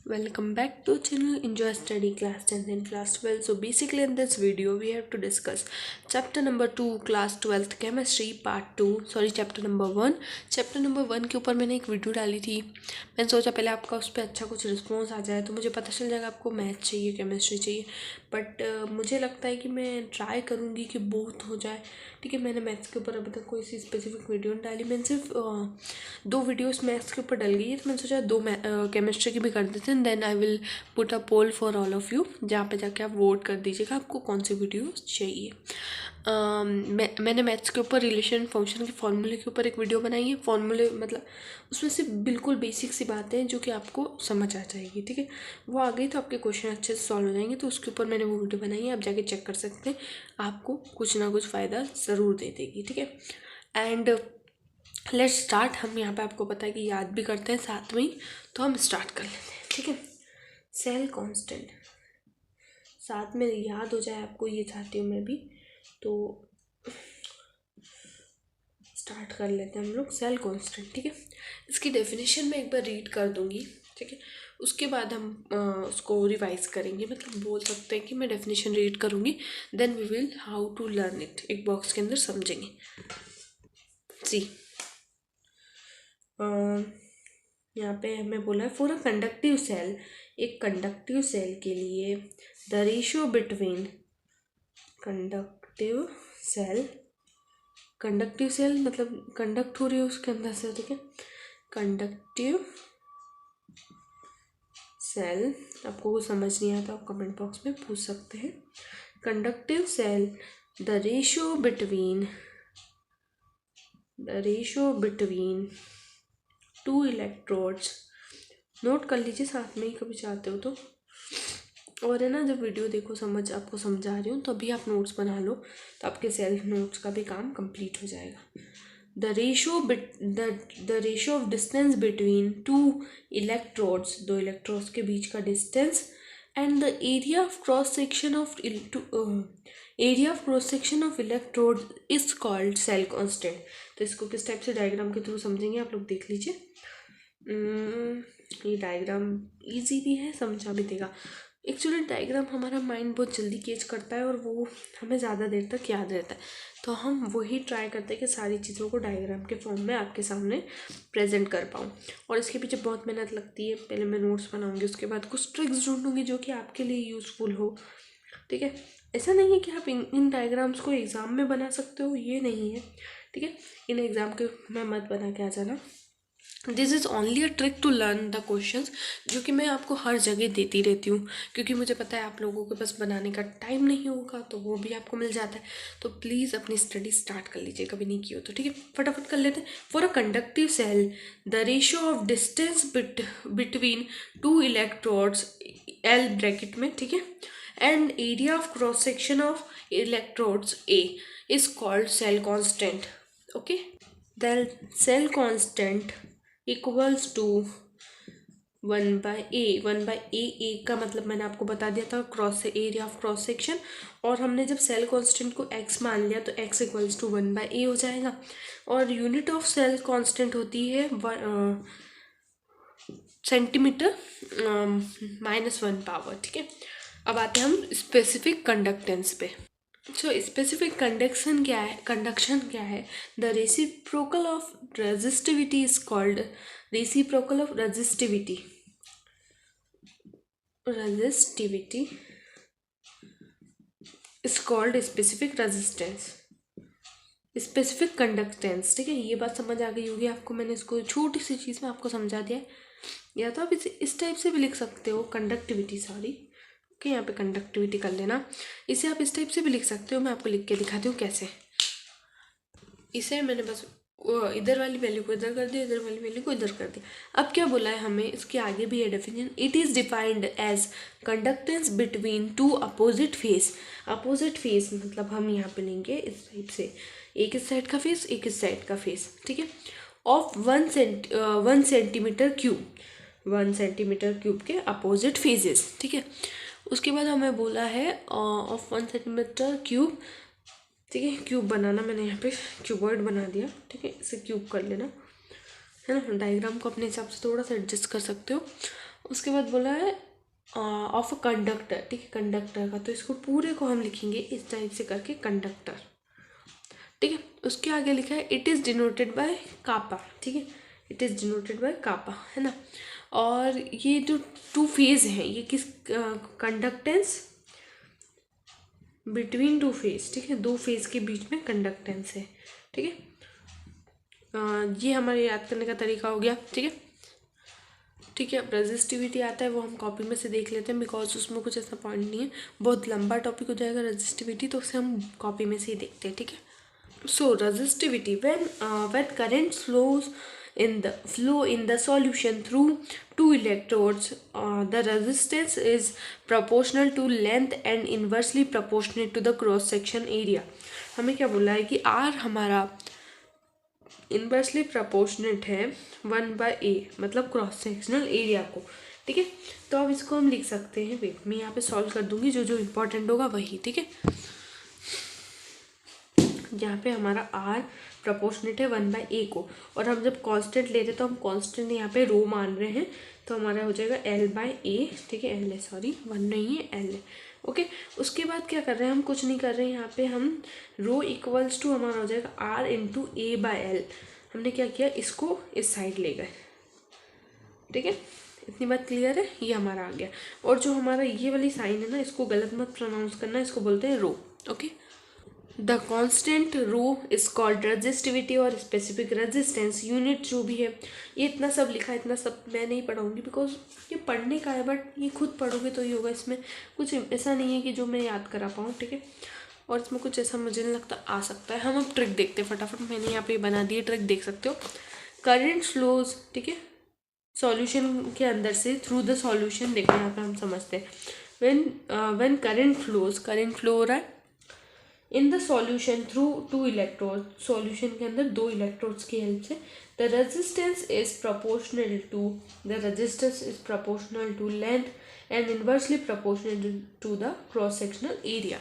Welcome back to channel Enjoy Study Class 10th and Class 12. So basically in this video we have to discuss chapter number 2 class 12th chemistry part 2 chapter number 1 के ऊपर मैंने एक video डाली थी। मैंने सोचा पहले आपका उस पर अच्छा कुछ रिस्पॉन्स आ जाए तो मुझे पता चल जाएगा आपको मैथ चाहिए केमिस्ट्री चाहिए, बट मुझे लगता है कि मैं ट्राई करूँगी कि बोथ हो जाए। ठीक है, मैंने मैथ्स के ऊपर अभी तक कोई सी स्पेसिफिक वीडियो नहीं डाली, मैंने सिर्फ 2 वीडियोस मैथ्स के ऊपर डल गई है, तो मैंने सोचा 2 केमिस्ट्री की भी कर देते हैं। Then I will put a poll for all of you, जहाँ पे जाके आप वोट कर दीजिएगा आपको कौन सी वीडियो चाहिए। मैंने मैथ्स के ऊपर रिलेशन फंक्शन के फॉर्मूले के ऊपर एक वीडियो बनाई है। फॉर्मूले मतलब उसमें से बिल्कुल बेसिक सी बातें हैं जो कि आपको समझ आ जाएगी। ठीक है, वो आ गई तो आपके क्वेश्चन अच्छे से सॉल्व हो जाएंगे, तो उसके ऊपर मैंने वो वीडियो बनाई है, आप जाके चेक कर सकते हैं, आपको कुछ ना कुछ फ़ायदा ज़रूर दे देगी। ठीक है, एंड लेट्स स्टार्ट। हम यहाँ पे आपको पता है कि याद भी करते हैं साथ में ही, तो हम स्टार्ट कर लेते हैं। ठीक है, सेल कांस्टेंट साथ में याद हो जाए आपको, ये चाहती हूँ मैं भी, तो स्टार्ट कर लेते हैं हम लोग सेल कांस्टेंट। ठीक है, इसकी डेफिनेशन मैं एक बार रीड कर दूँगी। ठीक है, उसके बाद हम उसको रिवाइज करेंगे, मतलब बोल सकते हैं कि मैं डेफिनेशन रीड करूँगी, then we will how to learn it, एक बॉक्स के अंदर समझेंगे। सी यहाँ पे हमें बोला है फॉर अ कंडक्टिव सेल, एक कंडक्टिव सेल के लिए the ratio between conductive cell मतलब कंडक्ट हो रही है उसके अंदर से। ठीक है, कंडक्टिव सेल, आपको वो समझ नहीं आता आप कमेंट बॉक्स में पूछ सकते हैं। Conductive cell the ratio between 2 electrodes, note कर लीजिए साथ में ही कभी चाहते हो तो, और है ना जब वीडियो देखो आपको समझा रही हूँ तो अभी आप नोट्स बना लो, तो आपके सेल्फ नोट्स का भी काम कंप्लीट हो जाएगा। The ratio of distance between 2 electrodes, 2 electrodes के बीच का distance, and the area of cross section of electrode is called cell constant. तो इसको किस टाइप से डायग्राम के थ्रू समझेंगे आप लोग देख लीजिए। ये डायग्राम इजी भी है, समझा भी देगा। एक्चुअली डायग्राम हमारा माइंड बहुत जल्दी कैच करता है और वो हमें ज़्यादा देर तक याद रहता है, तो हम वही ट्राई करते हैं कि सारी चीज़ों को डायग्राम के फॉर्म में आपके सामने प्रेजेंट कर पाऊँ। और इसके पीछे बहुत मेहनत लगती है, पहले मैं नोट्स बनाऊँगी, उसके बाद कुछ ट्रिक्स ढूंढूंगी जो कि आपके लिए यूज़फुल हो। ठीक है, ऐसा नहीं है कि आप इन डायग्राम्स को एग्ज़ाम में बना सकते हो, ये नहीं है। ठीक है, इन एग्ज़ाम के में मत बना के आ जाना। This is only a trick to learn the questions, जो कि मैं आपको हर जगह देती रहती हूँ, क्योंकि मुझे पता है आप लोगों के पास बनाने का टाइम नहीं होगा, तो वो भी आपको मिल जाता है। तो प्लीज़ अपनी स्टडी स्टार्ट कर लीजिए, कभी नहीं की हो तो। ठीक है, फटाफट कर लेते हैं। For a conductive cell the ratio of distance between 2 electrodes, L bracket में, ठीक है, and area of cross section of electrodes A is called cell constant. Okay, the cell constant equals to 1/a। 1/a, A का मतलब मैंने आपको बता दिया था क्रॉस से एरिया ऑफ क्रॉस सेक्शन, और हमने जब सेल कांस्टेंट को x मान लिया तो x इक्वल्स टू 1/a हो जाएगा। और यूनिट ऑफ सेल कांस्टेंट होती है सेंटीमीटर -1 पावर। ठीक है, अब आते हैं हम स्पेसिफिक कंडक्टेंस पे। स्पेसिफिक कंडक्शन क्या है? The reciprocal of resistivity is called reciprocal of resistivity is called specific resistance, specific conductance. ठीक है, ये बात समझ आ गई होगी आपको, मैंने इसको छोटी सी चीज़ में आपको समझा दिया है। या तो आप इसे इस टाइप से भी लिख सकते हो, कंडक्टिविटी, सॉरी, ओके, यहाँ पे कंडक्टिविटी कर लेना। इसे आप इस टाइप से भी लिख सकते हो, मैं आपको लिख के दिखाती हूँ कैसे। इसे मैंने बस इधर वाली वैल्यू को इधर कर दिया, इधर वाली वैल्यू को इधर कर दिया। अब क्या बोला है हमें, इसके आगे भी है definition. It is defined as conductance between 2 opposite face. Opposite face मतलब हम यहाँ पे लेंगे इस टाइप से, एक इस साइड का फेस, एक इस साइड का फेस। ठीक है, of 1 centimetre cube, 1 centimetre cube के अपोजिट फेजेस। ठीक है, उसके बाद हमें बोला है ऑफ 1 सेंटीमीटर क्यूब। ठीक है, क्यूब बनाना, मैंने यहाँ पे क्यूबॉइड बना दिया। ठीक है, इसे क्यूब कर लेना, है ना। डायग्राम को अपने हिसाब से थोड़ा सा एडजस्ट कर सकते हो। उसके बाद बोला है ऑफ अ कंडक्टर, ठीक है, कंडक्टर का, तो इसको पूरे को हम लिखेंगे इस टाइप से करके कंडक्टर, ठीक है। उसके आगे लिखा है इट इज़ डिनोटेड बाय कापा, ठीक है, इट इज़ डिनोटेड बाय कापा, है ना। और ये जो टू फेज हैं ये किस कंडक्टेंस बिटवीन टू फेज, ठीक है, दो फेज के बीच में कंडक्टेंस है, ठीक है। ये हमारे याद करने का तरीका हो गया, ठीक है। ठीक है, अब रेजिस्टिविटी आता है, वो हम कॉपी में से देख लेते हैं बिकॉज उसमें कुछ ऐसा पॉइंट नहीं है, बहुत लंबा टॉपिक हो जाएगा रेजिस्टिविटी, तो उसे हम कॉपी में से ही देखते हैं, ठीक है। So resistivity when current flow in the solution through two electrodes, the resistance is proportional to length and inversely proportional to the cross section area. हमें क्या बोला है कि R हमारा इन्वर्सली प्रपोर्शनेट है 1/a, मतलब क्रॉस सेक्शनल एरिया को, ठीक है। तो अब इसको हम लिख सकते हैं, वेट मैं यहाँ पे सॉल्व कर दूंगी, जो जो इम्पोर्टेंट होगा वही, ठीक है। यहाँ पे हमारा R प्रपोर्शनेट है 1/a को, और हम जब कांस्टेंट ले रहे तो हम कांस्टेंट यहाँ पे रो मान रहे हैं, तो हमारा हो जाएगा L/a, ठीक है, L है, सॉरी 1 नहीं है, L है, ओके। उसके बाद क्या कर रहे हैं हम, कुछ नहीं कर रहे हैं, यहाँ पे हम रो इक्वल्स टू हमारा हो जाएगा R इंटू a/L। हमने क्या किया, इसको इस साइड ले गए, ठीक है, इतनी बात क्लियर है, ये हमारा आ गया। और जो हमारा ये वाली साइन है ना, इसको गलत मत प्रोनाउंस करना, इसको बोलते हैं rho, okay. The constant rho is called resistivity और स्पेसिफिक रेजिस्टेंस यूनिट जो भी है, ये इतना सब लिखा है, इतना सब मैं नहीं पढ़ाऊंगी बिकॉज ये पढ़ने का है, बट ये खुद पढ़ोगे तो ही होगा, इसमें कुछ ऐसा नहीं है कि जो मैं याद करा पाऊँ, ठीक है। और इसमें कुछ ऐसा मुझे नहीं लगता आ सकता है। हम अब ट्रिक देखते हैं फटाफट, मैंने यहाँ पे बना दी ट्रिक, देख सकते हो। करंट फ्लोज, ठीक है, सॉल्यूशन के अंदर से थ्रू द सॉल्यूशन, देखो यहाँ पे हम समझते हैं, व्हेन करंट फ्लो हो रहा है in the solution through two electrode, solution के अंदर दो इलेक्ट्रोड्स की हेल्प से, the resistance is proportional to length and inversely proportional to the cross sectional area,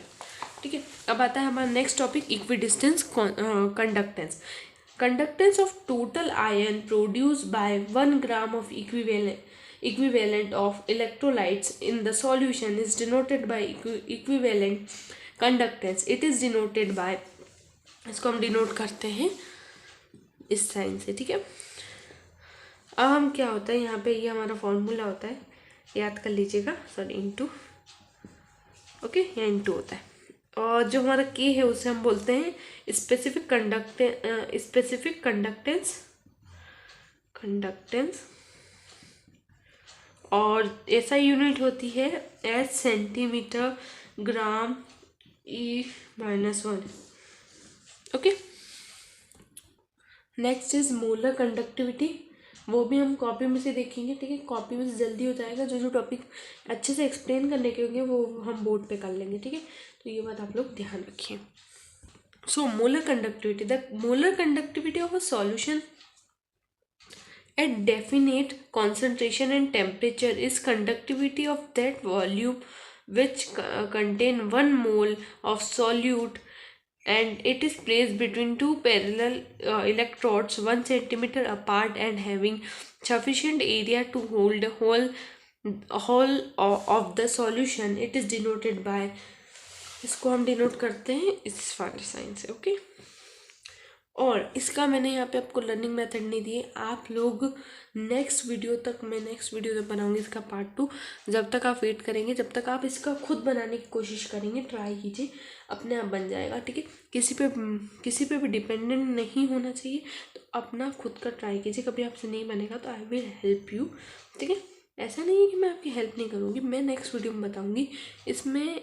ठीक है। अब आता है हमारा next topic, equidistance conductance. Conductance of total ion produce by 1 gram of equivalent of electrolytes in the solution is denoted by equivalent conductance, it is denoted by, इसको हम denote करते हैं इस साइन से, ठीक है। अब हम क्या होता है यहाँ पे, ये हमारा फॉर्मूला होता है, याद कर लीजिएगा, सॉरी इनटू, ओके, यहाँ इनटू होता है, और जो हमारा के है उसे हम बोलते हैं स्पेसिफिक कंडक्टेंस, और ऐसा यूनिट होती है H centimetre gram E-1, okay. Next is molar conductivity, वो भी हम कॉपी में से देखेंगे, ठीक है, कॉपी में से जल्दी हो जाएगा, जो जो टॉपिक अच्छे से एक्सप्लेन करने के होंगे वो हम बोर्ड पे कर लेंगे, ठीक है। तो ये बात आप लोग ध्यान रखिए। So molar conductivity, the molar conductivity of a solution at definite concentration and temperature is conductivity of that volume which contain 1 mole of solute, and it is placed between two parallel electrodes 1 centimeter apart and having sufficient area to hold whole of the solution. It is denoted by, इसको हम denote करते हैं इस वाले sign से, okay. और इसका मैंने यहाँ पे आपको लर्निंग मेथड नहीं दिए, आप लोग नेक्स्ट वीडियो तक बनाऊंगी इसका पार्ट 2, जब तक आप वेट करेंगे, जब तक आप इसका खुद बनाने की कोशिश करेंगे, ट्राई कीजिए, अपने आप बन जाएगा, ठीक है। किसी पे भी डिपेंडेंट नहीं होना चाहिए, तो अपना खुद का ट्राई कीजिए, कभी आपसे नहीं बनेगा तो आई विल हेल्प यू, ठीक है। ऐसा नहीं है कि मैं आपकी हेल्प नहीं करूँगी, मैं नेक्स्ट वीडियो में बताऊँगी, इसमें